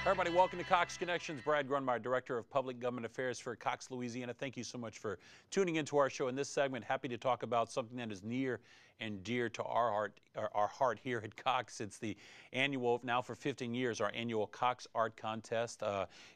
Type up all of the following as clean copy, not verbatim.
Everybody, welcome to Cox Connections. Brad Grundmeyer, Director of Public Government Affairs for Cox, Louisiana. Thank you so much for tuning into our show. In this segment, happy to talk about something that is near and dear to our heart here at Cox. It's the annual, now for 15 years, our annual Cox Art Contest.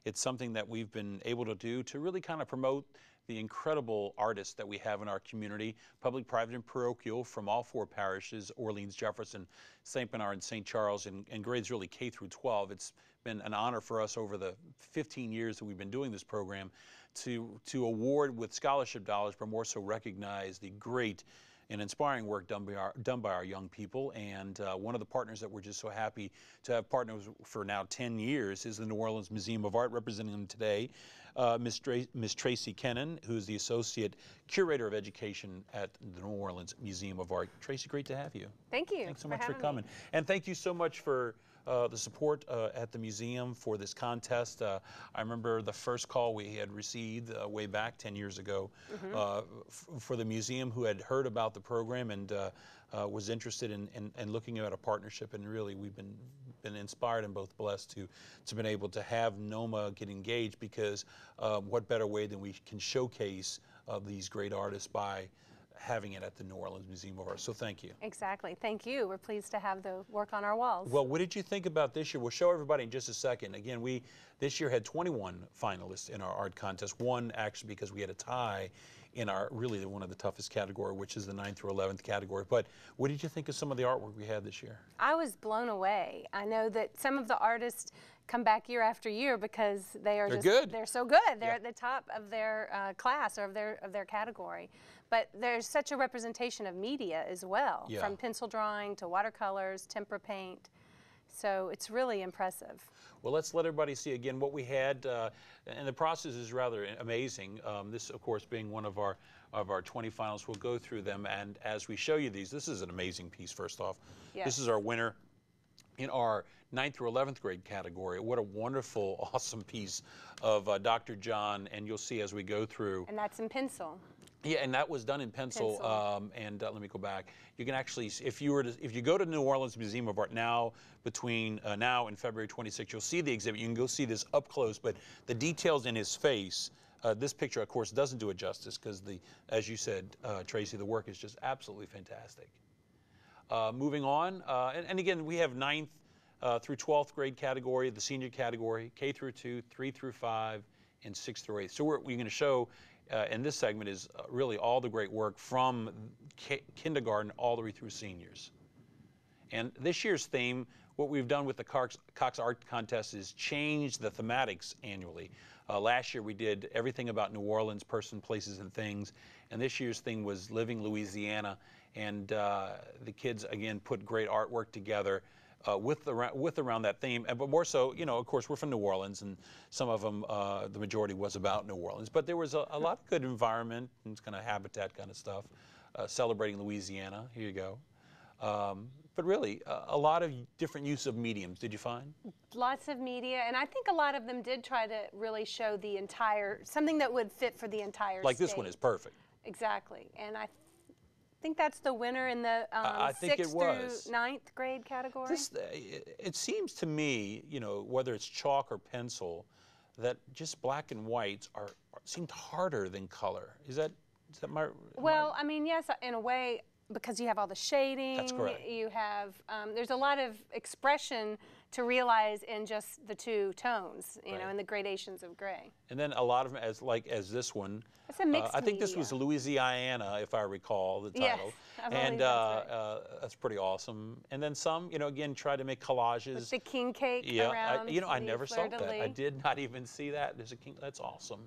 It's something that we've been able to do to really kind of promote the incredible artists that we have in our community, public, private, and parochial, from all four parishes, Orleans, Jefferson, St. Bernard, and St. Charles, and grades really K through 12. It's been an honor for us over the 15 years that we've been doing this program to award with scholarship dollars, but more so recognize the great and inspiring work done by our young people. And one of the partners that we're just so happy to have partners for now 10 years is the New Orleans Museum of Art. Representing them today, Miss Tracy Kennan, who's the Associate Curator of Education at the New Orleans Museum of Art. Tracy, great to have you. Thank you. Thanks so much for coming. And thank you so much for the support at the museum for this contest. I remember the first call we had received way back 10 years ago for the museum, who had heard about the program and was interested in looking at a partnership. And really, we've been inspired and both blessed to been able to have NOMA get engaged, because what better way than we can showcase these great artists by having it at the New Orleans Museum of Art. So thank you. Exactly. Thank you. We're pleased to have the work on our walls. Well, what did you think about this year? We'll show everybody in just a second. Again, we this year had 21 finalists in our art contest. One actually because we had a tie in our really one of the toughest category, which is the 9th through 11th category. But what did you think of some of the artwork we had this year? I was blown away. I know that some of the artists come back year after year because they're good. They're so good. They're at the top of their class or of their category. But there's such a representation of media as well, from pencil drawing to watercolors, tempera paint. So it's really impressive. Well, let's let everybody see again what we had, and the process is rather amazing. This, of course, being one of our 20 finalists, we'll go through them, and as we show you these, this is an amazing piece. First off, this is our winner in our 9th through 11th grade category. What a wonderful, awesome piece of Dr. John, and you'll see as we go through. And that's in pencil. Yeah, and that was done in pencil. Let me go back. You can actually, if you go to New Orleans Museum of Art now, between now and February 26th, you'll see the exhibit. You can go see this up close, but the details in his face. This picture, of course, doesn't do it justice because, as you said, Tracy, the work is just absolutely fantastic. Moving on, and again, we have 9th through 12th grade category, the senior category, K through 2, 3 through 5, and 6 through 8. So we're going to show in this segment is really all the great work from kindergarten all the way through seniors. And this year's theme, what we've done with the Cox Art Contest, is change the thematics annually. Last year we did everything about New Orleans, person, places, and things. And this year's theme was Living Louisiana. And the kids, again, put great artwork together with around that theme. But more so, you know, of course, we're from New Orleans, and some of them, the majority was about New Orleans. But there was a lot of good environment and kind of habitat kind of stuff, celebrating Louisiana. Here you go. But really, a lot of different use of mediums. Did you find? Lots of media, and I think a lot of them did try to really show the entire, something that would fit for the entire Like state. this one is perfect. Exactly, and I think that's the winner in the 6th through 9th grade category. It seems to me, you know, whether it's chalk or pencil, that just black and whites seemed harder than color. Is that my? Well, I mean, yes, in a way, because you have all the shading. That's correct. You have there's a lot of expression to realize in just the two tones, you know, in the gradations of gray. And then a lot of them, as this one. It's a mixed I think media. this was Louisiana, if I recall the title. Yes, and that's pretty awesome. And then some, you know, again, try to make collages. With the king cake around. You know, I never saw that. I did not even see that. There's a king. That's awesome.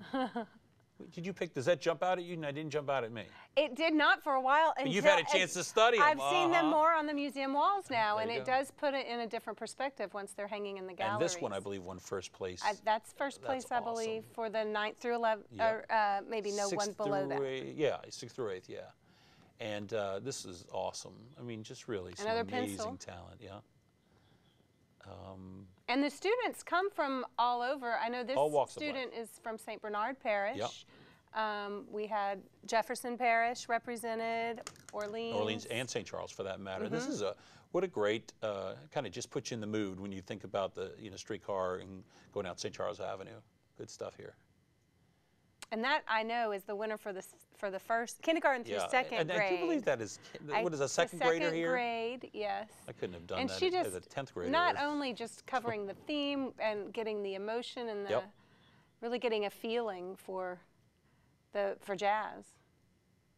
Did you pick? Does that jump out at you? No, it didn't jump out at me. It did not for a while. But you've had a chance to study them. I've seen them more on the museum walls now, and it does put it in a different perspective once they're hanging in the galleries. And this one, I believe, won first place. That's first place, I believe, for the 9th through 11th, or maybe no one below that. Yeah, 6th through 8th, yeah. And this is awesome. I mean, just really some amazing talent, yeah. And the students come from all over. I know this student is from St. Bernard Parish. Yep. We had Jefferson Parish represented, Orleans and St. Charles for that matter. This is what a great kind of just puts you in the mood when you think about the streetcar and going down St. Charles Avenue. Good stuff here. And that, I know, is the winner for the first kindergarten through second grade. I do believe that is, what is a second grader here? Second grade, yes. I couldn't have done and that she just, as a 10th grader. Not only just covering the theme and getting the emotion and the, really getting a feeling for jazz.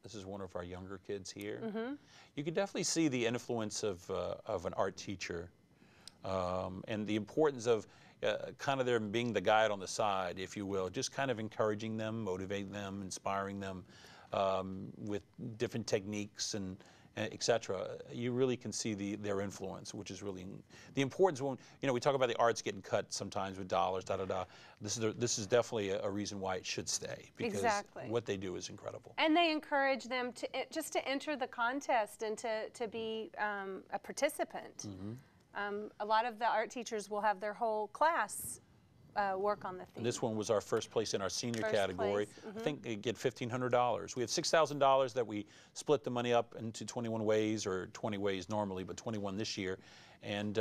This is one of our younger kids here. You can definitely see the influence of an art teacher and the importance of kind of them being the guide on the side, if you will, just kind of encouraging them, motivating them, inspiring them with different techniques and etc. You really can see their influence, which is really the importance. When we talk about the arts getting cut sometimes with dollars, This is definitely a reason why it should stay, because what they do is incredible. And they encourage them to just to enter the contest and to be a participant. A lot of the art teachers will have their whole class work on the theme. And this one was our first place in our senior category. I think they get $1,500. We have $6,000 that we split the money up into 21 ways, or 20 ways normally, but 21 this year. And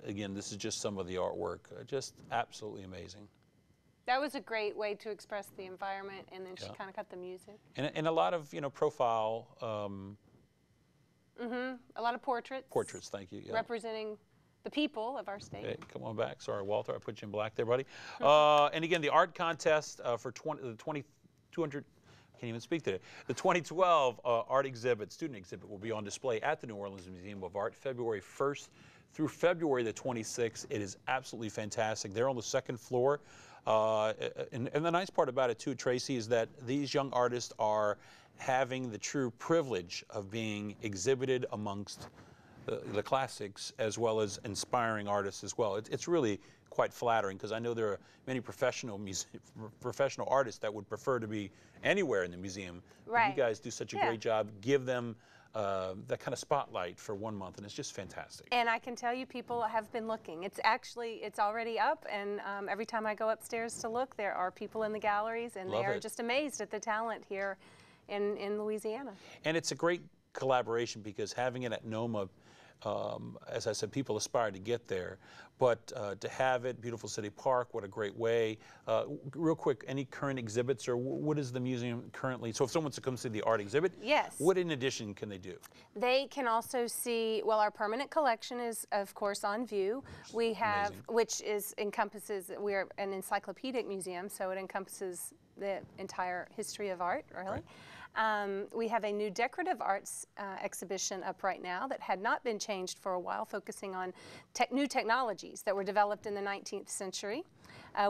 again, this is just some of the artwork. Just absolutely amazing. That was a great way to express the environment, and then she kind of cut the music. And a lot of profile. A lot of portraits. Portraits, thank you. Representing the people of our state. Hey, come on back. Sorry, Walter, I put you in black there, buddy. And again, the art contest for the 200. Can't even speak today. The 2012 art exhibit, student exhibit, will be on display at the New Orleans Museum of Art February 1st through February the 26th. It is absolutely fantastic. They're on the second floor. And the nice part about it too, Tracy, is that these young artists are having the true privilege of being exhibited amongst the classics, as well as inspiring artists as well. It's really quite flattering, because I know there are many professional artists that would prefer to be anywhere in the museum. Right. You guys do such a great job. Give them that kind of spotlight for 1 month, and it's just fantastic. And I can tell you, people have been looking. It's already up, and every time I go upstairs to look, there are people in the galleries, and they are just amazed at the talent here in Louisiana. And it's a great collaboration, because having it at NOMA, as I said, people aspire to get there, but to have it, beautiful city park, what a great way. Real quick, any current exhibits, or what is the museum currently? So if someone wants to come see the art exhibit, what in addition can they do? They can also see, well, our permanent collection is, of course, on view. We have, encompasses, we're an encyclopedic museum, so it encompasses the entire history of art, really. Right. We have a new decorative arts exhibition up right now that had not been changed for a while, focusing on new technologies that were developed in the 19th century.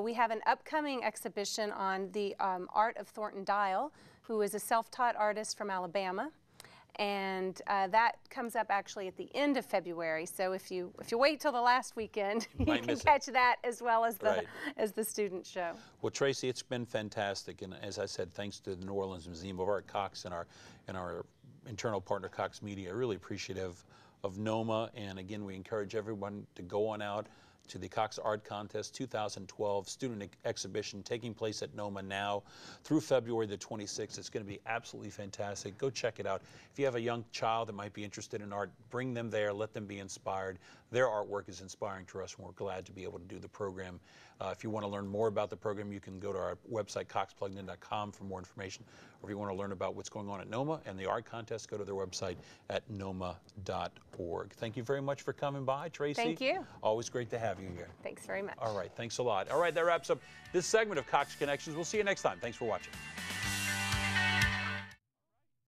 We have an upcoming exhibition on the art of Thornton Dial, who is a self-taught artist from Alabama. And that comes up actually at the end of February. So if you wait till the last weekend, you can catch that as well as the student show. Well, Tracy, it's been fantastic, and as I said, thanks to the New Orleans Museum of Art, Cox, and our internal partner, Cox Media. Really appreciative of NOMA, and again, we encourage everyone to go on out to the Cox Art Contest 2012 student exhibition taking place at NOMA now through February the 26th. It's going to be absolutely fantastic. Go check it out. If you have a young child that might be interested in art, bring them there, let them be inspired. Their artwork is inspiring to us, and we're glad to be able to do the program. If you want to learn more about the program, you can go to our website, coxpluggedin.com, for more information. Or if you want to learn about what's going on at NOMA and the art contest, go to their website at noma.org. Thank you very much for coming by, Tracy. Thank you. Always great to have you here. Thanks very much. All right, thanks a lot. All right, that wraps up this segment of Cox Connections. We'll see you next time. Thanks for watching.